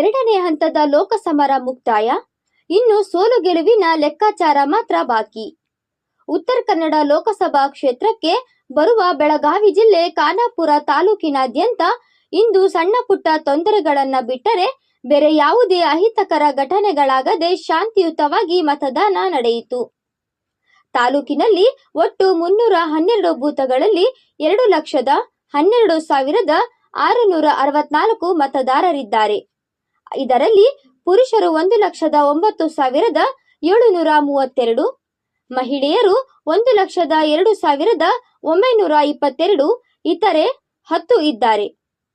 ಎರಡನೇ ಹಂತದ ಲೋಕಸಮರ ಮುಕ್ತಾಯ. ಇನ್ನು ಸೋಲು ಗೆಲುವಿನ ಲೆಕ್ಕಾಚಾರ ಮಾತ್ರ ಬಾಕಿ. ಉತ್ತರ ಕನ್ನಡ ಲೋಕಸಭಾ ಕ್ಷೇತ್ರಕ್ಕೆ ಬರುವ ಬೆಳಗಾವಿ ಜಿಲ್ಲೆ ಖಾನಾಪುರ ತಾಲೂಕಿನಾದ್ಯಂತ ಇಂದು ಸಣ್ಣ ಪುಟ್ಟ ತೊಂದರೆಗಳನ್ನ ಬಿಟ್ಟರೆ ಬೇರೆ ಯಾವುದೇ ಅಹಿತಕರ ಘಟನೆಗಳಾಗದೆ ಶಾಂತಿಯುತವಾಗಿ ಮತದಾನ ನಡೆಯಿತು. ತಾಲೂಕಿನಲ್ಲಿ ಒಟ್ಟು 312 ಬೂತ್ಗಳಲ್ಲಿ 2,12,664 ಮತದಾರರಿದ್ದಾರೆ. ಇದರಲ್ಲಿ ಪುರುಷರು 1,09,732, ಮಹಿಳೆಯರು 1,02,922, ಇತರೆ 10 ಇದ್ದಾರೆ.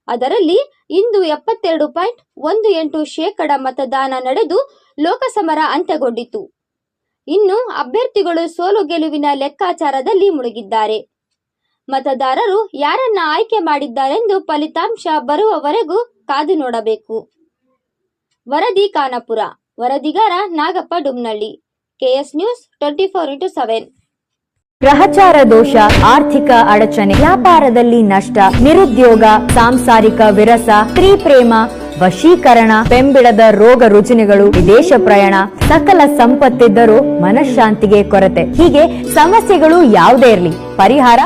ಅದರಲ್ಲಿ ಇಂದು 72.18% ಮತದಾನ ನಡೆದು ಲೋಕಸಮರ ಅಂತ್ಯಗೊಂಡಿತು. ಇನ್ನು ಅಭ್ಯರ್ಥಿಗಳು ಸೋಲು ಗೆಲುವಿನ ಲೆಕ್ಕಾಚಾರದಲ್ಲಿ ಮುಳುಗಿದ್ದಾರೆ. ಮತದಾರರು ಯಾರನ್ನ ಆಯ್ಕೆ ಮಾಡಿದ್ದಾರೆಂದು ಫಲಿತಾಂಶ ಬರುವವರೆಗೂ ಕಾದು ನೋಡಬೇಕು. ವರದಿ ಖಾನಾಪುರ. ವರದಿಗಾರ Nagappa Dumnalli, KS news 24x7. ಗ್ರಹಚಾರ ದೋಷ, ಆರ್ಥಿಕ ಅಡಚಣೆ, ವ್ಯಾಪಾರದಲ್ಲಿ ನಷ್ಟ, ನಿರುದ್ಯೋಗ, ಸಾಂಸಾರಿಕ ವಿರಸ, ಸ್ತ್ರೀ ಪ್ರೇಮ, ವಶೀಕರಣ, ಬೆಂಬಿಡದ ರೋಗ ರುಜಿನಗಳು, ವಿದೇಶ ಪ್ರಯಾಣ, ಸಕಲ ಸಂಪತ್ತಿದ್ದರೂ ಮನಃಶಾಂತಿಗೆ ಕೊರತೆ, ಹೀಗೆ ಸಮಸ್ಯೆಗಳು ಯಾವುದೇ ಇರಲಿ ಪರಿಹಾರ